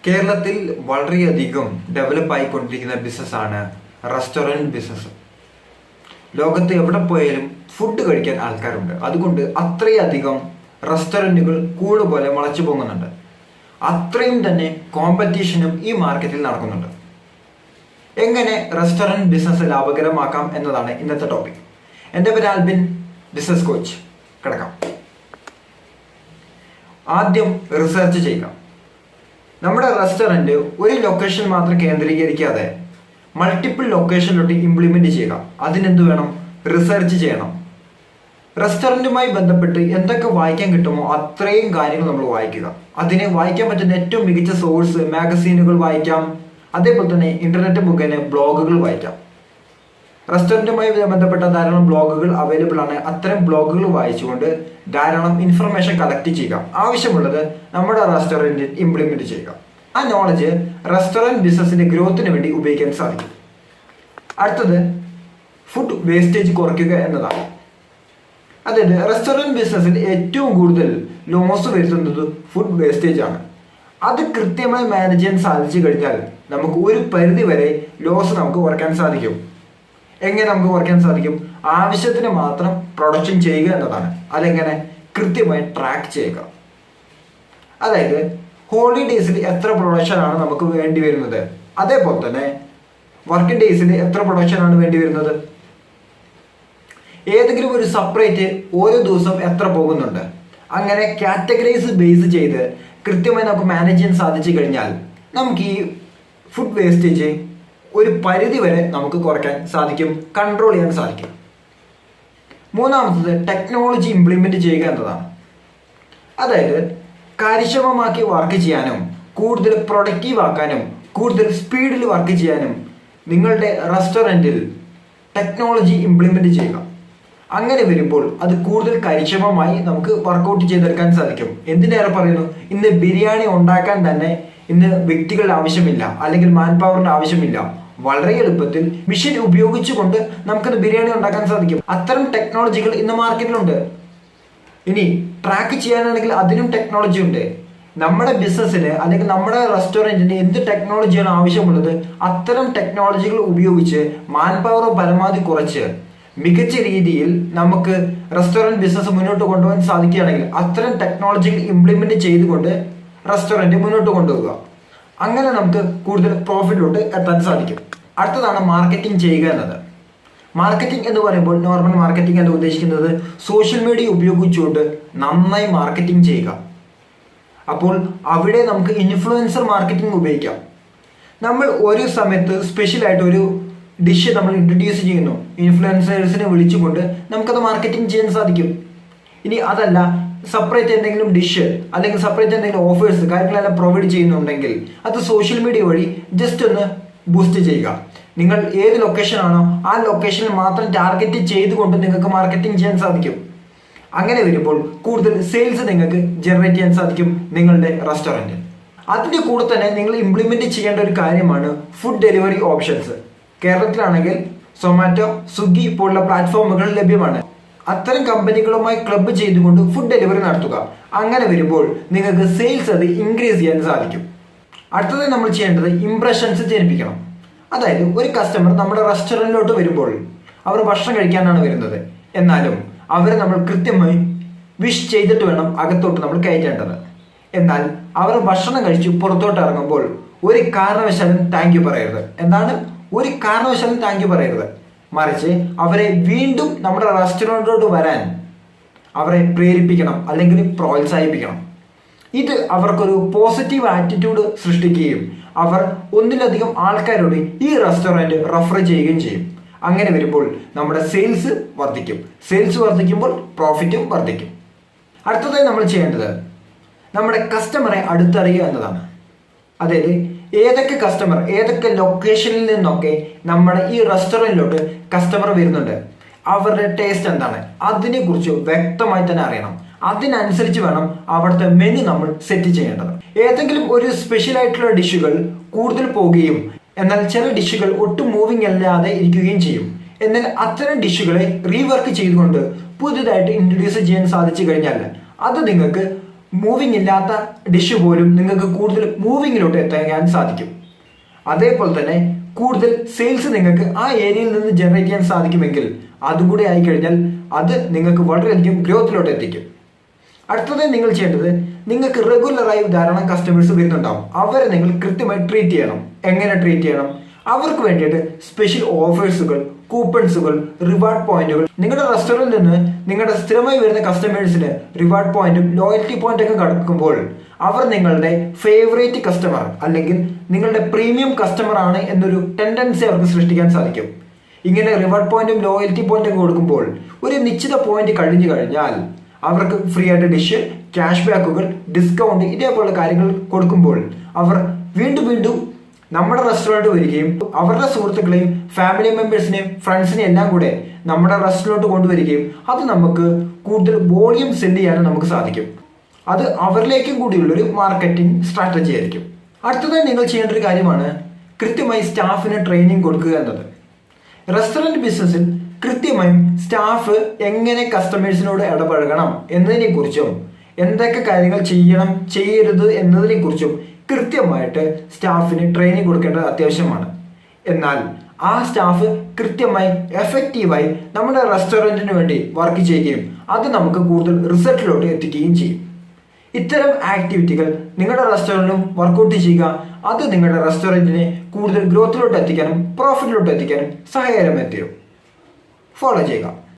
കേരളത്തിൽ വളരെയധികം ഡെവലപ്പ് ആയിക്കൊണ്ടിരിക്കുന്ന ബിസിനസ്സാണ് റെസ്റ്റോറൻറ്റ് ബിസിനസ്. ലോകത്ത് എവിടെ പോയാലും ഫുഡ് കഴിക്കാൻ ആൾക്കാരുണ്ട്. അതുകൊണ്ട് അത്രയധികം റെസ്റ്റോറൻറ്റുകൾ കൂടുപോലെ മുളച്ചു പോകുന്നുണ്ട്. അത്രയും തന്നെ കോമ്പറ്റീഷനും ഈ മാർക്കറ്റിൽ നടക്കുന്നുണ്ട്. എങ്ങനെ റെസ്റ്റോറൻറ്റ് ബിസിനസ് ലാഭകരമാക്കാം എന്നതാണ് ഇന്നത്തെ ടോപ്പിക്. എൻ്റെ പേര് ആൽബിൻ, ബിസിനസ് കോച്ച്. കിടക്കാം. ആദ്യം റിസർച്ച് ചെയ്യുക. നമ്മുടെ റെസ്റ്റോറൻറ്റ് ഒരു ലൊക്കേഷൻ മാത്രം കേന്ദ്രീകരിക്കാതെ മൾട്ടിപ്പിൾ ലൊക്കേഷനിലോട്ട് ഇംപ്ലിമെൻറ്റ് ചെയ്യുക. അതിനെന്ത് വേണം? റിസർച്ച് ചെയ്യണം. റെസ്റ്റോറൻറ്റുമായി ബന്ധപ്പെട്ട് എന്തൊക്കെ വായിക്കാൻ കിട്ടുമോ അത്രയും കാര്യങ്ങൾ നമ്മൾ വായിക്കുക. അതിന് വായിക്കാൻ പറ്റുന്ന ഏറ്റവും മികച്ച സോഴ്സ് മാഗസീനുകൾ വായിക്കാം. അതേപോലെ തന്നെ ഇൻ്റർനെറ്റ് മുഖേന ബ്ലോഗുകൾ വായിക്കാം. റെസ്റ്റോറൻറ്റുമായി ബന്ധപ്പെട്ട ധാരാളം ബ്ലോഗുകൾ അവൈലബിൾ ആണ്. അത്തരം ബ്ലോഗുകൾ വായിച്ചുകൊണ്ട് ധാരാളം ഇൻഫർമേഷൻ കളക്ട് ചെയ്യുക. ആവശ്യമുള്ളത് നമ്മുടെ റെസ്റ്റോറൻറ്റിൽ ഇംപ്ലിമെൻറ്റ് ചെയ്യുക. ആ നോളജ് റെസ്റ്റോറൻറ്റ് ബിസിനസ്സിൻ്റെ ഗ്രോത്തിന് വേണ്ടി ഉപയോഗിക്കാൻ സാധിക്കും. അടുത്തത് ഫുഡ് വേസ്റ്റേജ് കുറയ്ക്കുക എന്നതാണ്. അതായത് റെസ്റ്റോറൻറ്റ് ബിസിനസ്സിൽ ഏറ്റവും കൂടുതൽ ലോസ് വരുത്തുന്നത് ഫുഡ് വേസ്റ്റേജ് ആണ്. അത് കൃത്യമായി മാനേജ് ചെയ്യാൻ സാധിച്ചു കഴിഞ്ഞാൽ നമുക്ക് ഒരു പരിധി വരെ ലോസ് നമുക്ക് കുറയ്ക്കാൻ സാധിക്കും. എങ്ങനെ നമുക്ക് കുറയ്ക്കാൻ സാധിക്കും? ആവശ്യത്തിന് മാത്രം പ്രൊഡക്ഷൻ ചെയ്യുക എന്നതാണ്. അതെങ്ങനെ? കൃത്യമായി ട്രാക്ക് ചെയ്യുക. അതായത് ഹോളിഡേയ്സിൽ എത്ര പ്രൊഡക്ഷനാണ് നമുക്ക് വേണ്ടി വരുന്നത്, അതേപോലെ തന്നെ വർക്കിംഗ് ഡേയ്സിൽ എത്ര പ്രൊഡക്ഷനാണ് വേണ്ടി വരുന്നത്, ഏതെങ്കിലും ഒരു സെപ്പറേറ്റ് ഓരോ ദിവസം എത്ര പോകുന്നുണ്ട്, അങ്ങനെ കാറ്റഗറൈസ് ബേസ് ചെയ്ത് കൃത്യമായി നമുക്ക് മാനേജ് ചെയ്യാൻ സാധിച്ചു കഴിഞ്ഞാൽ നമുക്ക് ഈ ഫുഡ് വേസ്റ്റേജ് ഒരു പരിധി വരെ നമുക്ക് കുറയ്ക്കാൻ സാധിക്കും, കൺട്രോൾ ചെയ്യാൻ സാധിക്കും. മൂന്നാമത്തത് ടെക്നോളജി ഇംപ്ലിമെൻറ്റ് ചെയ്യുക എന്നതാണ്. അതായത് കാര്യക്ഷമമാക്കി വർക്ക് ചെയ്യാനും കൂടുതൽ പ്രൊഡക്റ്റീവ് ആക്കാനും കൂടുതൽ സ്പീഡിൽ വർക്ക് ചെയ്യാനും നിങ്ങളുടെ റെസ്റ്റോറൻറ്റിൽ ടെക്നോളജി ഇംപ്ലിമെൻറ്റ് ചെയ്യുക. അങ്ങനെ വരുമ്പോൾ അത് കൂടുതൽ കാര്യക്ഷമമായി നമുക്ക് വർക്കൗട്ട് ചെയ്തെടുക്കാൻ സാധിക്കും. എന്തിനേറെ പറയുന്നു, ഇന്ന് ബിരിയാണി ഉണ്ടാക്കാൻ തന്നെ ഇന്ന് വ്യക്തികളുടെ ആവശ്യമില്ല, അല്ലെങ്കിൽ മാൻ പവറിൻ്റെ ആവശ്യമില്ല. വളരെ എളുപ്പത്തിൽ മെഷീൻ ഉപയോഗിച്ചുകൊണ്ട് നമുക്കത് ബിരിയാണി ഉണ്ടാക്കാൻ സാധിക്കും. അത്തരം ടെക്നോളജികൾ ഇന്ന് മാർക്കറ്റിലുണ്ട്. ഇനി ട്രാക്ക് ചെയ്യാനാണെങ്കിൽ അതിനും ടെക്നോളജി ഉണ്ട്. നമ്മുടെ ബിസിനസ്സിന് അല്ലെങ്കിൽ നമ്മുടെ റെസ്റ്റോറൻറ്റിന് എന്ത് ടെക്നോളജിയാണ് ആവശ്യമുള്ളത്, അത്തരം ടെക്നോളജികൾ ഉപയോഗിച്ച് മാൻ പവർ പരമാവധി കുറച്ച് മികച്ച രീതിയിൽ നമുക്ക് റെസ്റ്റോറൻറ്റ് ബിസിനസ് മുന്നോട്ട് കൊണ്ടുപോകാൻ സാധിക്കുകയാണെങ്കിൽ അത്തരം ടെക്നോളജികൾ ഇംപ്ലിമെൻറ്റ് ചെയ്തുകൊണ്ട് റെസ്റ്റോറൻറ്റ് മുന്നോട്ട് കൊണ്ടുപോകുക. അങ്ങനെ നമുക്ക് കൂടുതൽ പ്രോഫിറ്റിലോട്ട് എത്താൻ സാധിക്കും. അടുത്തതാണ് മാർക്കറ്റിംഗ് ചെയ്യുക എന്നത്. മാർക്കറ്റിംഗ് എന്ന് പറയുമ്പോൾ നോർമൽ മാർക്കറ്റിംഗ് എന്ന് ഉദ്ദേശിക്കുന്നത് സോഷ്യൽ മീഡിയ ഉപയോഗിച്ചുകൊണ്ട് നന്നായി മാർക്കറ്റിംഗ് ചെയ്യുക. അപ്പോൾ അവിടെ നമുക്ക് ഇൻഫ്ലുവൻസർ മാർക്കറ്റിംഗ് ഉപയോഗിക്കാം. നമ്മൾ ഒരു സമയത്ത് സ്പെഷ്യലായിട്ട് ഒരു ഡിഷ് നമ്മൾ ഇൻട്രൊഡ്യൂസ് ചെയ്യുന്നു, ഇൻഫ്ലുവൻസേഴ്സിനെ വിളിച്ചുകൊണ്ട് നമുക്കത് മാർക്കറ്റിംഗ് ചെയ്യാൻ സാധിക്കും. ഇനി അതല്ല, സെപ്പറേറ്റ് എന്തെങ്കിലും ഡിഷ് അല്ലെങ്കിൽ സെപ്പറേറ്റ് എന്തെങ്കിലും ഓഫേഴ്സ് കാര്യങ്ങളെല്ലാം പ്രൊവൈഡ് ചെയ്യുന്നുണ്ടെങ്കിൽ അത് സോഷ്യൽ മീഡിയ വഴി ജസ്റ്റ് ഒന്ന് ബൂസ്റ്റ് ചെയ്യുക. നിങ്ങൾ ഏത് ലൊക്കേഷനാണോ ആ ലൊക്കേഷനിൽ മാത്രം ടാർഗറ്റ് ചെയ്തുകൊണ്ട് നിങ്ങൾക്ക് മാർക്കറ്റിംഗ് ചെയ്യാൻ സാധിക്കും. അങ്ങനെ വരുമ്പോൾ കൂടുതൽ സെയിൽസ് നിങ്ങൾക്ക് ജനറേറ്റ് ചെയ്യാൻ സാധിക്കും നിങ്ങളുടെ റെസ്റ്റോറൻറ്റിൽ. അതിൻ്റെ കൂടെ തന്നെ നിങ്ങൾ ഇംപ്ലിമെൻറ്റ് ചെയ്യേണ്ട ഒരു കാര്യമാണ് ഫുഡ് ഡെലിവറി ഓപ്ഷൻസ്. കേരളത്തിലാണെങ്കിൽ സൊമാറ്റോ, സ്വിഗ്ഗി പോലുള്ള പ്ലാറ്റ്ഫോമുകൾ ലഭ്യമാണ്. അത്തരം കമ്പനികളുമായി ക്ലബ്ബ് ചെയ്തുകൊണ്ട് ഫുഡ് ഡെലിവറി നടത്തുക. അങ്ങനെ വരുമ്പോൾ നിങ്ങൾക്ക് സെയിൽസ് അത് ഇൻക്രീസ് ചെയ്യാൻ സാധിക്കും. അടുത്തത് നമ്മൾ ചെയ്യേണ്ടത് ഇംപ്രഷൻസ് ജനിപ്പിക്കണം. അതായത് ഒരു കസ്റ്റമർ നമ്മുടെ റെസ്റ്റോറൻറ്റിലോട്ട് വരുമ്പോൾ അവർ ഭക്ഷണം കഴിക്കാനാണ് വരുന്നത്, എന്നാലും അവരെ നമ്മൾ കൃത്യമായി വിഷ് ചെയ്തിട്ട് വേണം അകത്തോട്ട് നമ്മൾ കയറ്റേണ്ടത്. എന്നാൽ അവർ ഭക്ഷണം കഴിച്ച് പുറത്തോട്ട് ഇറങ്ങുമ്പോൾ ഒരു കാരണവശാലും താങ്ക് യു പറയരുത്. ഒരു കാരണവശാലും താങ്ക് യു പറയരുത്. മറിച്ച് അവരെ വീണ്ടും നമ്മുടെ റെസ്റ്റോറൻറ്റിലോട്ട് വരാൻ അവരെ പ്രേരിപ്പിക്കണം, അല്ലെങ്കിൽ പ്രോത്സാഹിപ്പിക്കണം. ഇത് അവർക്കൊരു പോസിറ്റീവ് ആറ്റിറ്റ്യൂഡ് സൃഷ്ടിക്കുകയും അവർ ഒന്നിലധികം ആൾക്കാരോട് ഈ റെസ്റ്റോറൻറ്റ് റെഫർ ചെയ്യുകയും ചെയ്യും. അങ്ങനെ വരുമ്പോൾ നമ്മുടെ സെയിൽസ് വർദ്ധിക്കും. സെയിൽസ് വർദ്ധിക്കുമ്പോൾ പ്രോഫിറ്റും വർദ്ധിക്കും. അടുത്തതായി നമ്മൾ ചെയ്യേണ്ടത് നമ്മുടെ കസ്റ്റമറെ അടുത്തറിയുക എന്നതാണ്. അതായത് ഏതൊക്കെ കസ്റ്റമർ, ഏതൊക്കെ ലൊക്കേഷനിൽ നിന്നൊക്കെ നമ്മുടെ ഈ റെസ്റ്റോറൻറ്റിലോട്ട് കസ്റ്റമർ വരുന്നുണ്ട്, അവരുടെ ടേസ്റ്റ് എന്താണ്, അതിനെക്കുറിച്ച് വ്യക്തമായി തന്നെ അറിയണം. അതിനനുസരിച്ച് വേണം അവിടുത്തെ മെനു നമ്മൾ സെറ്റ് ചെയ്യേണ്ടത്. ഏതെങ്കിലും ഒരു സ്പെഷ്യൽ ആയിട്ടുള്ള ഡിഷുകൾ കൂടുതൽ പോവുകയും എന്നാൽ ചില ഡിഷുകൾ ഒട്ടും മൂവിങ് അല്ലാതെ ഇരിക്കുകയും ചെയ്യും. എന്നാൽ അത്തരം ഡിഷുകളെ റീവർക്ക് ചെയ്തുകൊണ്ട് പുതുതായിട്ട് ഇൻട്രൊഡ്യൂസ് ചെയ്യാൻ സാധിച്ചു കഴിഞ്ഞാൽ അത് നിങ്ങൾക്ക് മൂവിങ് ഇല്ലാത്ത ഡിഷ് പോലും നിങ്ങൾക്ക് കൂടുതൽ മൂവിങ്ങിലോട്ട് എത്തിക്കാൻ സാധിക്കും. അതേപോലെ തന്നെ കൂടുതൽ സെയിൽസ് നിങ്ങൾക്ക് ആ ഏരിയയിൽ നിന്ന് ജനറേറ്റ് ചെയ്യാൻ സാധിക്കുമെങ്കിൽ അതുകൂടെ ആയിക്കഴിഞ്ഞാൽ അത് നിങ്ങൾക്ക് വളരെയധികം ഗ്രോത്തിലോട്ട് എത്തിക്കും. അടുത്തതായി നിങ്ങൾ ചെയ്യേണ്ടത്, നിങ്ങൾക്ക് റെഗുലറായി ധാരാളം കസ്റ്റമേഴ്സ് വരുന്നുണ്ടാവും. അവരെ നിങ്ങൾ കൃത്യമായി ട്രീറ്റ് ചെയ്യണം. എങ്ങനെ ട്രീറ്റ് ചെയ്യണം? അവർക്ക് വേണ്ടിയിട്ട് സ്പെഷ്യൽ ഓഫേഴ്സുകൾ, കൂപ്പൺസുകൾ, റിവാർഡ് പോയിന്റുകൾ, നിങ്ങളുടെ റെസ്റ്റോറൻറ്റിൽ നിന്ന് നിങ്ങളുടെ സ്ഥിരമായി വരുന്ന കസ്റ്റമേഴ്സിന് റിവാർഡ് പോയിന്റും ലോയൽറ്റി പോയിന്റൊക്കെ കടക്കുമ്പോൾ അവർ നിങ്ങളുടെ ഫേവറേറ്റ് കസ്റ്റമർ അല്ലെങ്കിൽ നിങ്ങളുടെ പ്രീമിയം കസ്റ്റമർ ആണ് എന്നൊരു ടെൻഡൻസി അവർക്ക് സൃഷ്ടിക്കാൻ സാധിക്കും. ഇങ്ങനെ റിവാർഡ് പോയിന്റും ലോയൽറ്റി പോയിന്റൊക്കെ കൊടുക്കുമ്പോൾ ഒരു നിശ്ചിത പോയിന്റ് കഴിഞ്ഞു കഴിഞ്ഞാൽ അവർക്ക് ഫ്രീ ആയിട്ട് ഡിഷ്, ക്യാഷ് ബാക്കുകൾ, ഡിസ്കൗണ്ട് ഇതേപോലുള്ള കാര്യങ്ങൾ കൊടുക്കുമ്പോൾ അവർ വീണ്ടും വീണ്ടും നമ്മുടെ റെസ്റ്റോറൻറ്റ് വരികയും അവരുടെ സുഹൃത്തുക്കളെയും ഫാമിലി മെമ്പേഴ്സിനെയും ഫ്രണ്ട്സിനെയും എല്ലാം കൂടെ നമ്മുടെ റെസ്റ്റോറൻറ്റ് കൊണ്ടുവരികയും അത് നമുക്ക് കൂടുതൽ വോളിയം സെൻഡ് ചെയ്യാനും നമുക്ക് സാധിക്കും. അത് അവരിലേക്കും കൂടിയുള്ളൊരു മാർക്കറ്റിംഗ് സ്ട്രാറ്റജി ആയിരിക്കും. അടുത്തതായി നിങ്ങൾ ചെയ്യേണ്ട ഒരു കാര്യമാണ് കൃത്യമായി സ്റ്റാഫിന് ട്രെയിനിങ് കൊടുക്കുക എന്നത്. റെസ്റ്റോറൻറ്റ് ബിസിനസ്സിൽ കൃത്യമായും സ്റ്റാഫ് എങ്ങനെ കസ്റ്റമേഴ്സിനോട് ഇടപഴകണം എന്നതിനെ കുറിച്ചും എന്തൊക്കെ കാര്യങ്ങൾ ചെയ്യണം ചെയ്യരുത് എന്നതിനെ കുറിച്ചും കൃത്യമായിട്ട് സ്റ്റാഫിന് ട്രെയിനിങ് കൊടുക്കേണ്ടത് അത്യാവശ്യമാണ്. എന്നാൽ ആ സ്റ്റാഫ് കൃത്യമായി എഫക്റ്റീവായി നമ്മുടെ റെസ്റ്റോറൻറ്റിന് വേണ്ടി വർക്ക് ചെയ്യുകയും അത് നമുക്ക് കൂടുതൽ റിസൾട്ടിലോട്ട് എത്തിക്കുകയും ചെയ്യും. ഇത്തരം ആക്ടിവിറ്റികൾ നിങ്ങളുടെ റെസ്റ്റോറൻറ്റിലും വർക്കൗട്ട് ചെയ്യുക. അത് നിങ്ങളുടെ റെസ്റ്റോറൻറ്റിനെ കൂടുതൽ ഗ്രോത്തിലോട്ട് എത്തിക്കാനും പ്രോഫിറ്റിലോട്ട് എത്തിക്കാനും സഹായകരമായി തീരും. ഫോളോ ചെയ്യുക.